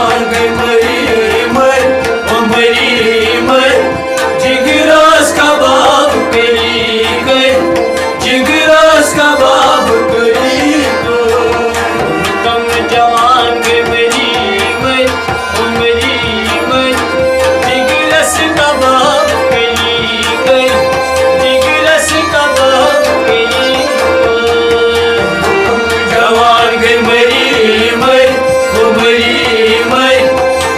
जवान गई मरी मर, ओ मरी मर, जिगरास कबाब करी गई, जिगरास कबाब करी गई। तुम जवान गई मरी मर, ओ मरी मर, जिगरास कबाब करी गई, जिगरास कबाब करी गई। तुम जवान गई मरी मर, ओ मरी मर,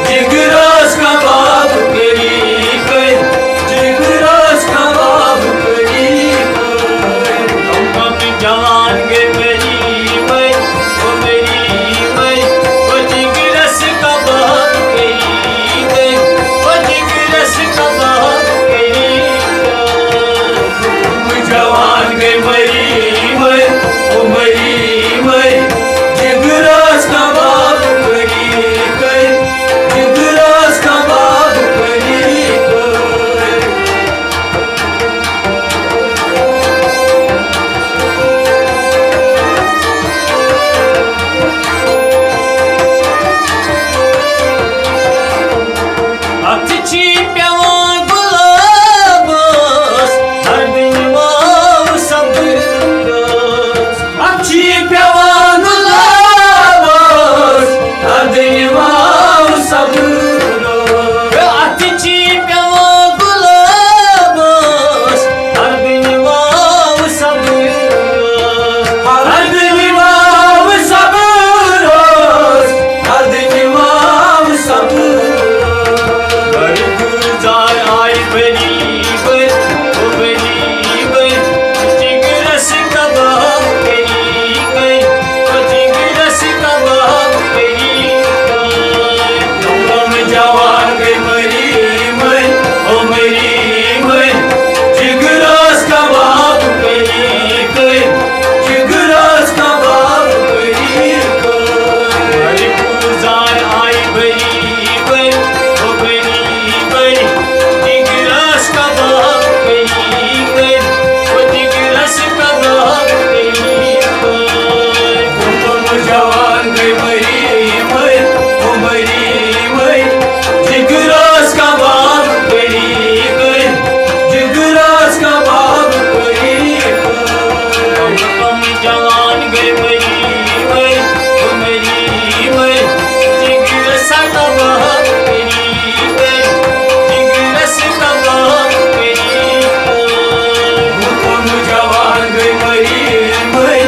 जिगरास कबाब करी गई, जिगरास कबाब करी गई। तुम जवान गई मरी मर, ओ मरी मर, ओ जिगरास कबाब करी गई, ओ जिगरास कबाब करी गई। तुम जवान गई मरी मर, ओ मरी मर, जिगरास कबाब करी गई, जिगरास कबाब करी गई। Akçı pevan bulabız, her gün vav sabırız. Akçı pevan bulabız, her gün vav sabırız. Akçı pevan bulabız, her gün vav sabırız. Her gün vav sabırız, her gün vav sabırız. Güzel ay beni ber, o beni ber, जिगरास कबाब करी गई, ओ जिगरास कबाब करी गई। तुम जवान गई मरी मर, ओ मरी मर, जिगरास कबाब करी गई, जिगरास कबाब करी गई। गुजार आई बनी बर, ओ बनी बर, जिगरास कबाब करी गई, ओ जिगरास कबाब करी गई। तुम जवान गई मरी मर, ओ मरी मर, जिगरास कबाब करी गई, जिगरास कबाब करी गई। तुम जवान गई मरी मर, ओ मरी मर, जिगरास कबाब करी गई, जिगरास कबाब करी गई। तुम जवान गई मरी मर,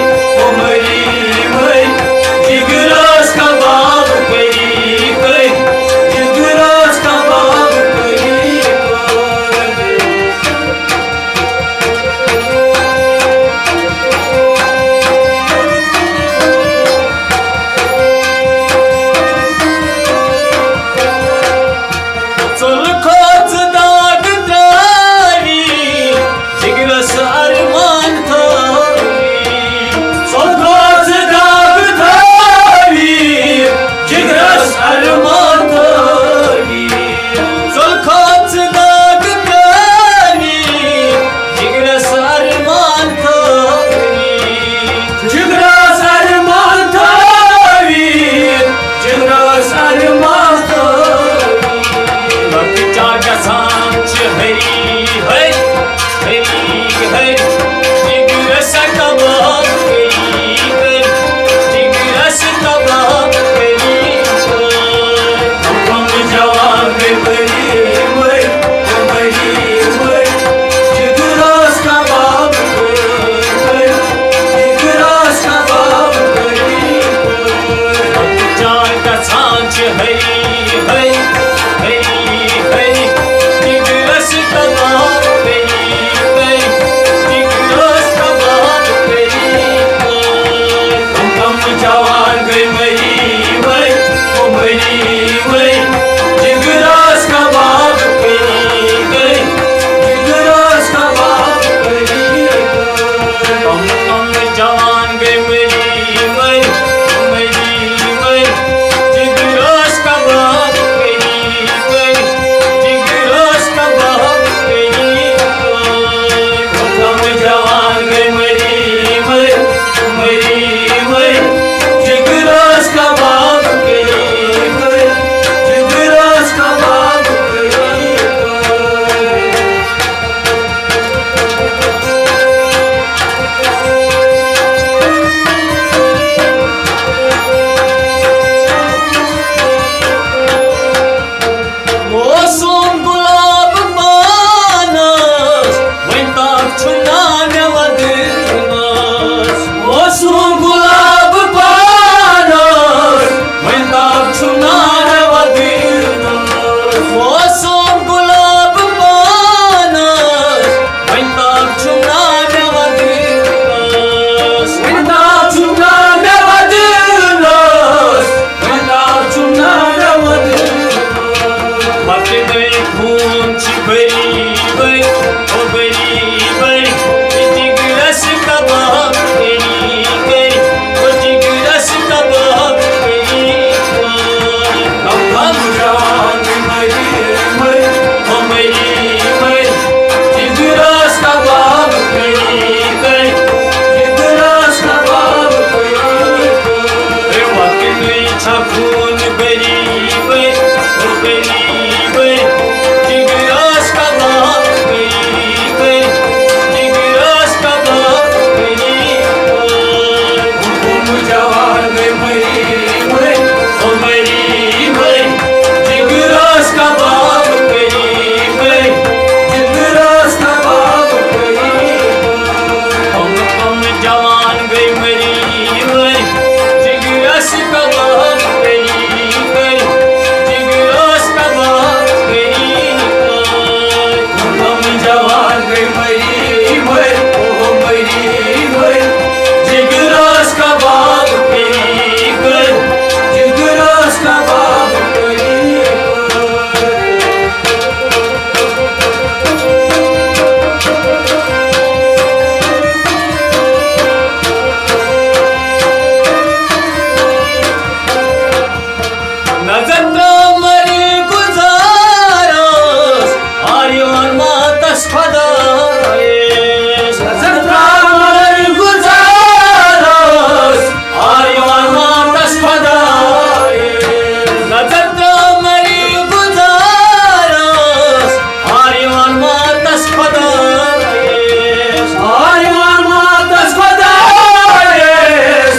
ओ मरी मर, जिगरास कबाब करी गई, जिगरास कबाब करी गई। Sulkoz dag tari, जिगरास अरमान थारी। sulkoz dag tari, जिगरास अरमान थारी। sulkoz dag tari, जिगरास अरमान थारी। जिगरास अरमान थारी, जिगरास अरमान थारी। Bakıca gazan heri hey, heri hey, mea vadânas. O sun gulab panas, mai dau ciuna mea vadânas. O sun gulab panas, mai dau ciuna mea vadânas. Mai dau ciuna mea vadânas, mai dau ciuna mea vadânas. Poate dă-i punci băi, băi, o băi, băi, e tigără și cabab, gări, gări, o tigără și cabab, gări, gări. Cam cam măi, măi, o măi, măi, tigără și cabab, gări, gări, tigără și cabab, gări, gări. Poate nu-i cea bun, băi, băi, o băi, băi, tigără și cabab, gări, gări, tigără și cabab, gări, gări. Cum jawan găi măi, măi, o măi, măi, tigără și cabab, gări, gări, tigără și cabab, gări, gări. Cum jawan găi măi, măi, tigără și cabab, gări, gări, tigără și cabab, gări, gări. Cum jawan găi măi, măi, o măi, măi, tigără și cabab, gări, gări, tigără și cabab, gări, gări. Nazarta mari guzaras, Arion matas fadayes. Nazarta mari guzaras, Arion matas fadayes. Nazarta mari guzaras, Arion matas fadayes. Arion matas fadayes,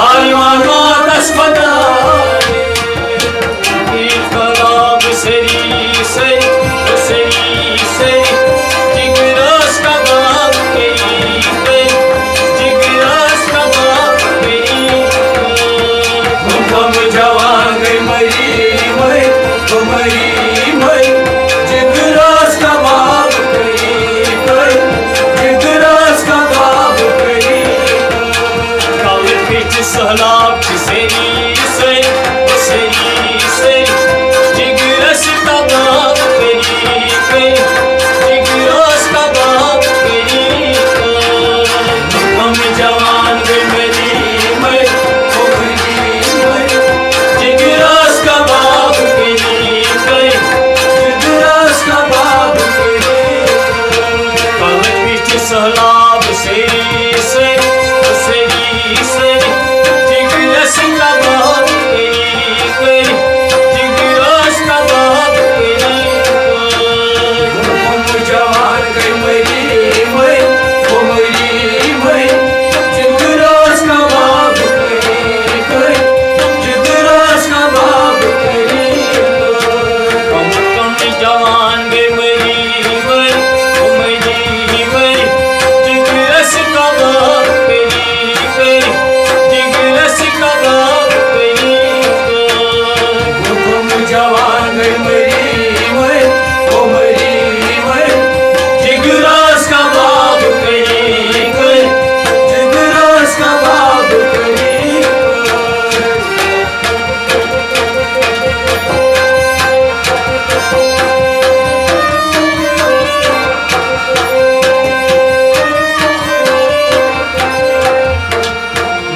Arion matas fadayes. Kalab seri seri, seri seri, tigără și cabab, gări, gări, tigără și cabab, gări, gări. Cum jawan găi măi, măi, o măi, măi, tigără și cabab, gări, gări, tigără și cabab, gări, gări. Calăt pici săhlab și seri seri, seri seri, tigără și cabab, gări, gări, tigără și cabab, gări, gări. Cum jawan găi măi, măi, o măi, măi, tigără și cabab, gări, gări, tigără și cabab, gări, gări. Calăt pici săhlab seri seri, seri seri, tigără și cabab, gări, gări, tigără și cabab, gări, gări. Cum jawan găi măi, măi, o măi, măi, tigără și cabab, gări, gări, tigără și cabab, gări, gări. Cum jawan găi măi, măi, o măi, măi, tigără și cabab, gări, gări, tigără și cabab, gări, gări. Cum jawan găi măi, măi, o măi, măi, tigără și cabab, gări, gări, tigără și cabab, gări, gări.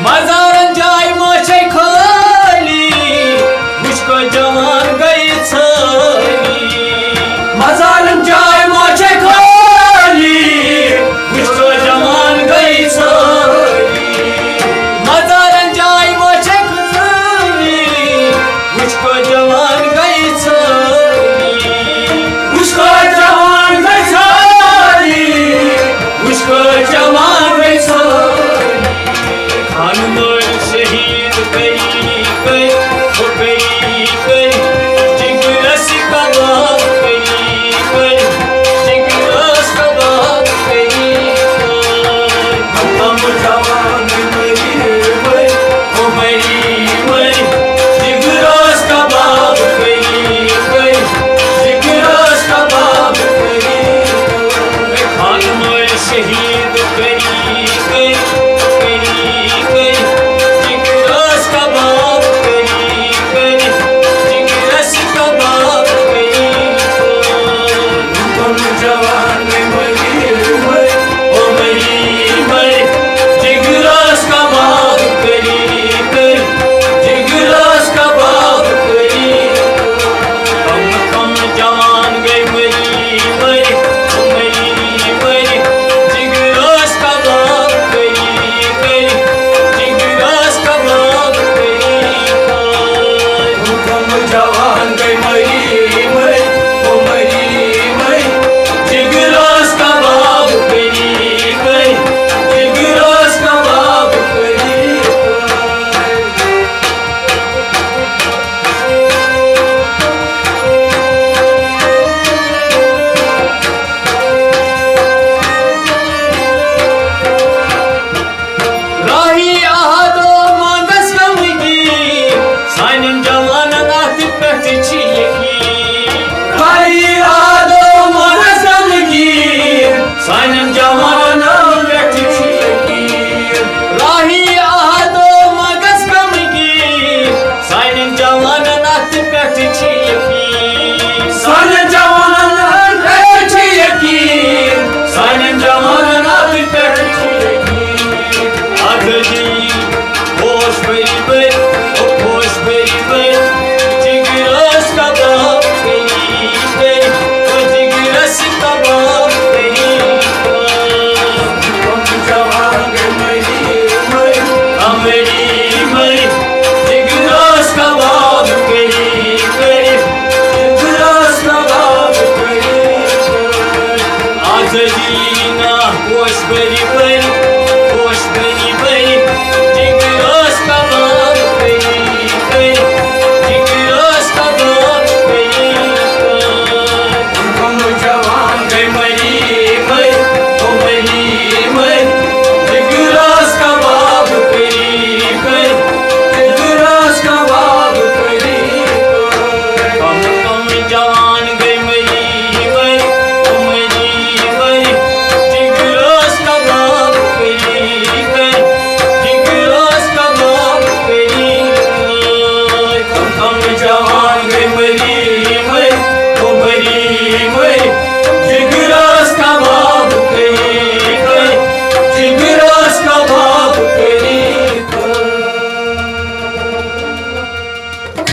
Mazarın cay moçay khali, mushko jawan găi țări. Mazarın cay moçay khali, mushko jawan găi țări. Mazarın cay moçay khali, mushko jawan găi țări. Mushko jawan găi țări, mushko jawan